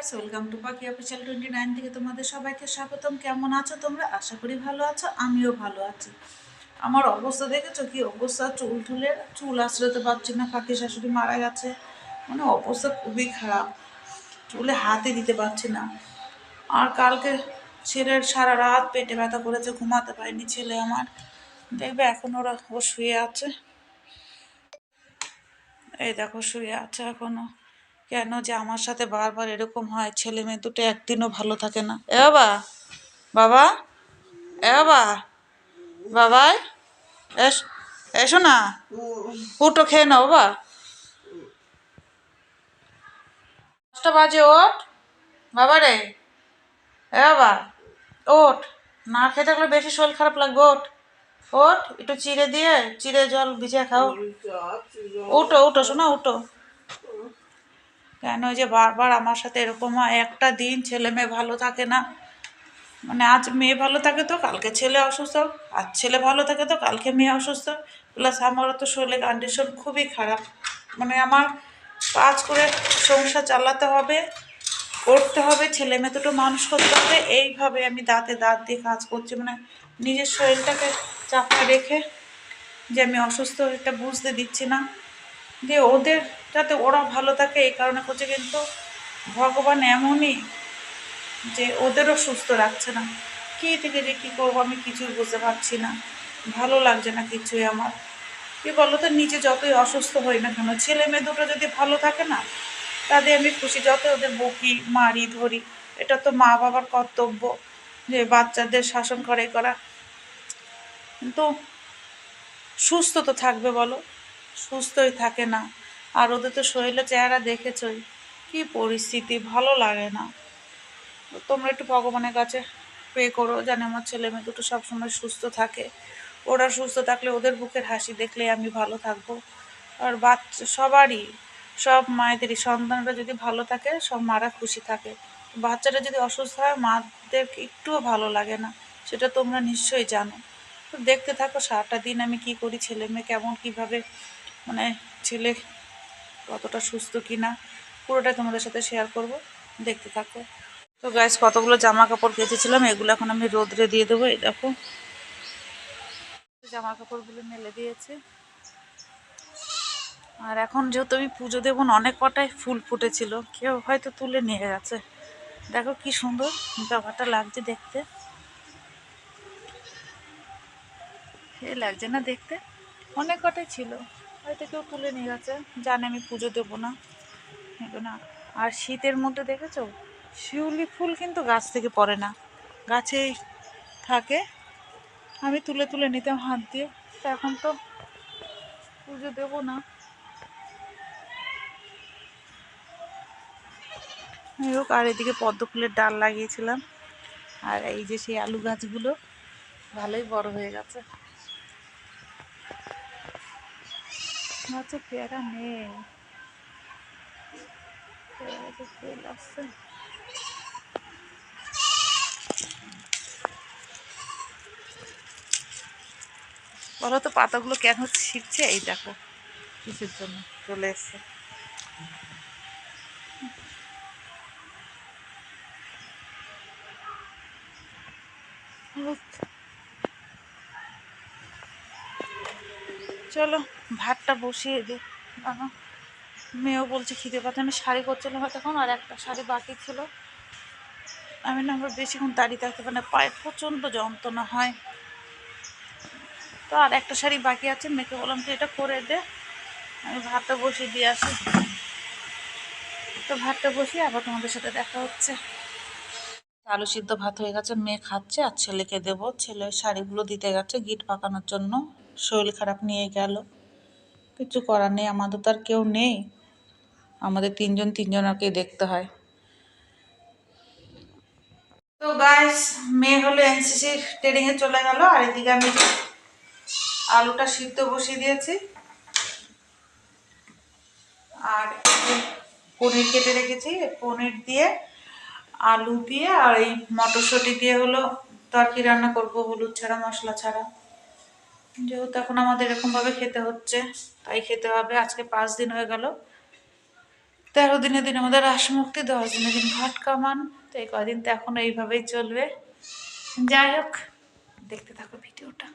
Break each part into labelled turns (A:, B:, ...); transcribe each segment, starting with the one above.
A: Guys, welcome to পাখি official 29 থেকে তোমাদের সবাইকে স্বাগতম। কেমন আছো তোমরা? আশা করি ভালো আছো, আমিও ভালো আছি। আমার অবস্থা দেখেছো কি অবস্থা? চুল আঁচড়াতে পারছি না, কাকি শাশুড়ি মারা গেছে, মানে অবস্থা খুবই খারাপ। চুলে হাতে দিতে পারছি না। আর কালকে ছেলের সারা রাত পেটে ব্যথা করেছে, ঘুমাতে পারেনি ছেলে আমার। দেখবে এখন ও শুয়ে আছে, এই দেখো শুয়ে আছে এখনো। কেন যে আমার সাথে বারবার এরকম হয়? ছেলে মেয়ে দুটো একদিনও ভালো থাকে না। এ বাবা, বাবা, এ বাবা, বাবাই, এস, এসো না, উঠো, খেয়ে নাও বাবা। 5টা বাজে, ওঠ বাবা রে। এ বাবা, ওঠ। না খেয়ে থাকলে বেশি শরীর খারাপ লাগবে। ওঠ, ওঠ, একটু চিড়ে জল ভিজিয়ে খাও। উঠো উঠো শোনা, উঠো। কেন যে বারবার আমার সাথে এরকম হয়? একটা দিন ছেলে মেয়ে ভালো থাকে না, মানে আজ মেয়ে ভালো থাকে তো কালকে ছেলে অসুস্থ, আজ ছেলে ভালো থাকে তো কালকে মেয়ে অসুস্থ। প্লাস আমারও তো শরীরের কন্ডিশন খুবই খারাপ, মানে আমার কাজ করে সংসার চালাতে হবে, করতে হবে, ছেলে মেয়ে দুটো মানুষ করতে হবে। এইভাবে আমি দাঁতে দাঁত দিয়ে কাজ করছি, মানে নিজের শরীরটাকে চাপা রেখে যে আমি অসুস্থ এটা বুঝতে দিচ্ছি না, যে ওদের যাতে ওরা ভালো থাকে এই কারণে করছে। কিন্তু ভগবান এমনই যে ওদেরও সুস্থ রাখছে না। কী থেকে যে কী করবো আমি কিছুই বুঝতে পারছি না, ভালো লাগছে না কিছুই আমার। কি বলো তো, নিজে যতই অসুস্থ হই না কেন, ছেলে মেয়ে দুটো যদি ভালো থাকে না, তাদের আমি খুশি। যত ওদের বকি মারি ধরি, এটা তো মা বাবার কর্তব্য যে বাচ্চাদের শাসন করা। কিন্তু সুস্থ তো থাকবে বলো, সুস্থই থাকে না। আর ওদের তো শরীরের চেহারা দেখেছই, কি পরিস্থিতি, ভালো লাগে না। তোমরা একটু ভগবানের কাছে প্রে করো যেন আমার ছেলে মেয়ে দুটো সবসময় সুস্থ থাকে। ওরা সুস্থ থাকলে, ওদের বুকের হাসি দেখলে আমি ভালো থাকবো। আর বাচ্চা সবারই, সব মায়েদেরই সন্তানরা যদি ভালো থাকে, সব মারা খুশি থাকে। বাচ্চারা যদি অসুস্থ হয়, মাদের একটুও ভালো লাগে না, সেটা তোমরা নিশ্চয়ই জানো। তো দেখতে থাকো সারাটা দিন আমি কি করি, ছেলে মেয়ে কেমন কীভাবে, মানে ছেলে কতটা সুস্থ কি না, পুরোটাই তোমাদের সাথে শেয়ার করব, দেখতে থাকো। তো গাইস, কতগুলো জামা কাপড় কেচেছিলাম, এগুলো এখন আমি রোদ্রে দিয়ে দেবো। এই দেখো জামা কাপড়গুলো মেলে দিয়েছে। আর এখন যেহেতু আমি পুজো দেবো না, অনেক কটাই ফুল ফুটেছিল, কেউ হয়তো তুলে নিয়ে গেছে। দেখো কি সুন্দর জবাটা লাগছে দেখতে, সে লাগছে না দেখতে? অনেক কটাই ছিল, হয়তো কেউ তুলে নিয়ে গেছে, জানে আমি পুজো দেবো না, নেবো না। আর শীতের মধ্যে দেখেছো, শিউলি ফুল কিন্তু গাছ থেকে পড়ে না, গাছেই থাকে। আমি তুলে তুলে নিতাম হাত দিয়ে, তো এখন তো পুজো দেবো না। হোক, আর এদিকে পদ্ম ফুলের ডাল লাগিয়েছিলাম, আর এই যে সেই আলু গাছগুলো ভালোই বড় হয়ে গেছে। গাছে পেয়ারা নেই, ফুল আসছে। বলো তো পাতাগুলো কেন ছিঁড়ছে? এই দেখো কিসের জন্য চলে এসছে। চলো ভাতটা বসিয়ে দিই। মেয়েও বলছে খিদে পাচ্ছে, আমি শাড়ি করছিলাম তখন, আর একটা শাড়ি বাকি ছিল। আমি না আবার বেশিক্ষণ দাঁড়িয়ে থাকতে পারি না, পায়ে প্রচণ্ড যন্ত্রণা হয়। তো আর একটা শাড়ি বাকি আছে, মেয়েকে বললাম তো এটা করে দে, আমি ভাতটা বসিয়ে দিয়ে আসি। তো ভাতটা বসিয়ে আবার তোমাদের সাথে দেখা হচ্ছে। আলু সিদ্ধ ভাত হয়ে গেছে, মেয়ে খাচ্ছে, আর ছেলেকে দেবো। ছেলের শাড়িগুলো দিতে গেছে গিট পাকানোর জন্য, শরীর খারাপ নিয়ে গেল। কিছু করার নেই, আমাদের তো আর কেউ নেই, আমাদের তিনজনকে দেখতে হয়। তো গাইস, মেয়ে হলো এনসিসি ট্রেনিং এ চলে গেল, আর এদিকে আমি আলুটা সিদ্ধ বসিয়ে দিয়েছি, আর পনির কেটে রেখেছি। পনির দিয়ে, আলু দিয়ে, আর এই মটরশুঁটি দিয়ে হলো তরকারি রান্না করবো, হলুদ ছাড়া, মশলা ছাড়া। যেহেতু এখন আমাদের এরকম ভাবে খেতে হচ্ছে, তাই খেতে হবে। আজকে 5 দিন হয়ে গেল 13 দিনে দিন আমাদের রাস মুক্তি, 10 দিনে দিন ঘট কামান। তো এই কদিন তো এখন এইভাবেই চলবে। যাই হোক, দেখতে থাকো ভিডিওটা।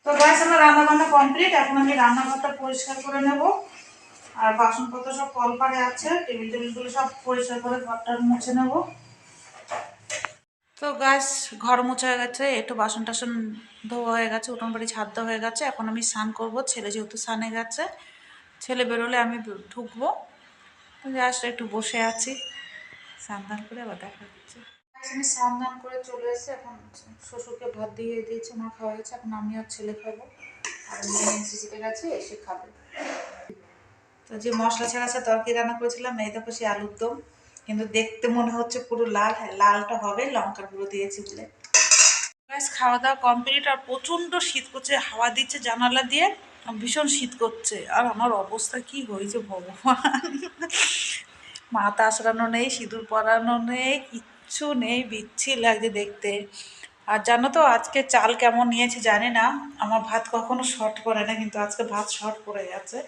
A: তো গাইস, আমার রান্না বান্না কমপ্লিট। এখন আমি রান্নাঘরটা পরিষ্কার করে নেব। আর বাসনপত্র সব কলপারে আছে, টেবিল টেবিলগুলো সব পরিষ্কার করে ঘরটা মুছে নেব। তো গাইস, ঘর মোছা হয়ে গেছে, একটু বাসন টাসন ধোয়া হয়ে গেছে, উঠোন বাড়ি ছাদ দেওয়া হয়ে গেছে। এখন আমি স্নান করব, ছেলে যেহেতু স্নানে গেছে, ছেলে বেরোলে আমি ঢুকবো। জাস্ট একটু বসে আছি, স্নান টান করে আবার দেখা হচ্ছে। আমি স্নান টান করে চলে এসেছি, এখন শ্বশুরকে ভাত দিয়ে দিয়েছে, আমার খাওয়া হয়েছে। এখন আমি আর ছেলে খাবো, আর মেয়ে এনসিসিতে গেছে, এসে খাবে। তো যে মশলা ছাড়া তরকারি রান্না করেছিলাম, এই দেখো সে আলুর দম, কিন্তু দেখতে মনে হচ্ছে পুরো লাল। হ্যাঁ, লালটা হবে, লঙ্কার গুঁড়ো দিয়েছি বলে। ব্যাস, খাওয়া দাওয়া কমপ্লিট। আর প্রচণ্ড শীত করছে, হাওয়া দিচ্ছে জানালা দিয়ে, ভীষণ শীত করছে। আর আমার অবস্থা কি হয়েছে ভগবান! মাথা আঁচড়ানো নেই, সিঁদুর পরানো নেই, কিচ্ছু নেই, বিচ্ছি লাগছে দেখতে। আর জানো তো আজকে চাল কেমন নিয়েছি জানি না, আমার ভাত কখনো শর্ট করে না, কিন্তু আজকে ভাত শর্ট পড়ে গেছে।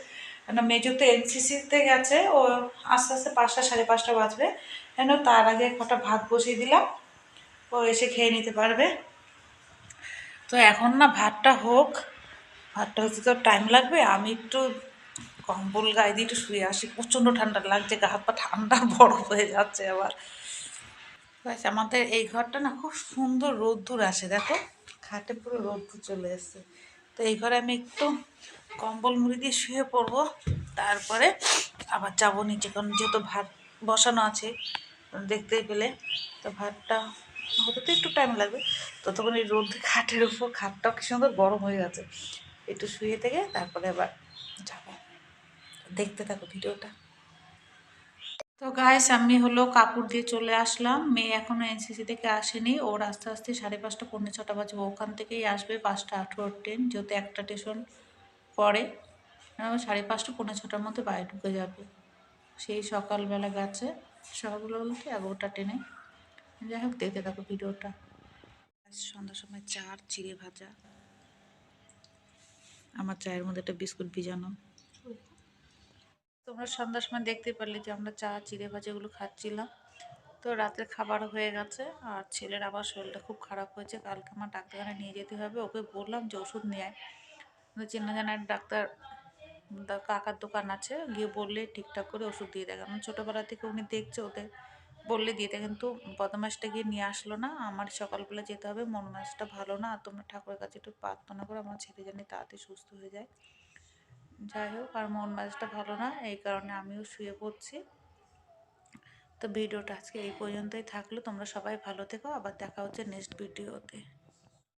A: কেন, মেজো তো এনসিসিতে গেছে, ও আস্তে আস্তে 5টা 5:30 বাজবে, কেন তার আগে কটা ভাত বসিয়ে দিলাম, ও এসে খেয়ে নিতে পারবে। তো এখন না ভাতটা হোক, ভাতটা হতে তো টাইম লাগবে। আমি একটু কম্বল গায়ে দিয়ে একটু শুয়ে আসি, প্রচণ্ড ঠান্ডা লাগছে, গা হাত পা ঠান্ডা বরফ হয়ে যাচ্ছে আবার। ব্যাস, আমাদের এই ঘরটা না খুব সুন্দর রোদ্দুর আসে, দেখো খাটে পুরো রোদ্দুর চলে এসছে। তো এই ঘরে আমি একটু কম্বল মুড়ি দিয়ে শুয়ে পড়বো, তারপরে আবার যাবো নিচে, কারণ যেহেতু ভাত বসানো আছে দেখতেই পেলে। তো ভাতটা হতে তো একটু টাইম লাগবে, ততক্ষণ এই রোদ খাটের উপর, খাটটাও কি সুন্দর গরম হয়ে গেছে। একটু শুয়ে থেকে তারপরে আবার যাবো। দেখতে থাকো ভিডিওটা। তো গাইস, আমি হলো কাপড় দিয়ে চলে আসলাম। মেয়ে এখনো এনসিসি থেকে আসেনি, ওর আস্তে আস্তে 5:30 পৌনে 6টা বাজবে, ওখান থেকেই আসবে 5টা 18 ট্রেন, যেহেতু একটা স্টেশন পরে। 5:30 পৌনে 6টার মধ্যে বাড়ি ঢুকে যাবে। সেই সকালবেলা গেছে, সকালবেলা বলতে 11টা ট্রেনে। যাই হোক, দেখতে থাকো ভিডিওটা। সন্ধ্যার সময় চা আর চিড়ে ভাজা, আমার চায়ের মধ্যে একটা বিস্কুট ভিজানো। তোমরা সন্ধ্যার সময় দেখতে পারলে যে আমরা চা চিড়ে ভাজা এগুলো খাচ্ছিলাম। তো রাতের খাবার হয়ে গেছে, আর ছেলের আবার শরীরটা খুব খারাপ হয়েছে, কালকে আমার ডাক্তারখানে নিয়ে যেতে হবে। ওকে বললাম যে ওষুধ নিয়ে আয়, চেনা জানার ডাক্তার কাকার দোকান আছে, গিয়ে বললে ঠিকঠাক করে ওষুধ দিয়ে দেয়। কারণ ছোটোবেলা থেকে উনি দেখছে, ওদের বললে দিয়ে দেয়, কিন্তু বদমাসটা গিয়ে নিয়ে আসলো না। আমার সকালবেলা যেতে হবে, মন মেজাজটা ভালো না। আর তোমরা ঠাকুরের কাছে একটু প্রার্থনা করো আমার ছেলে জানি তাড়াতাড়ি সুস্থ হয়ে যায়। যাই হোক, আর মন মেজাজটা ভালো না, এই কারণে আমিও শুয়ে পড়ছি। তো ভিডিওটা আজকে এই পর্যন্তই থাকলো, তোমরা সবাই ভালো থেকো, আবার দেখা হচ্ছে নেক্সট ভিডিওতে।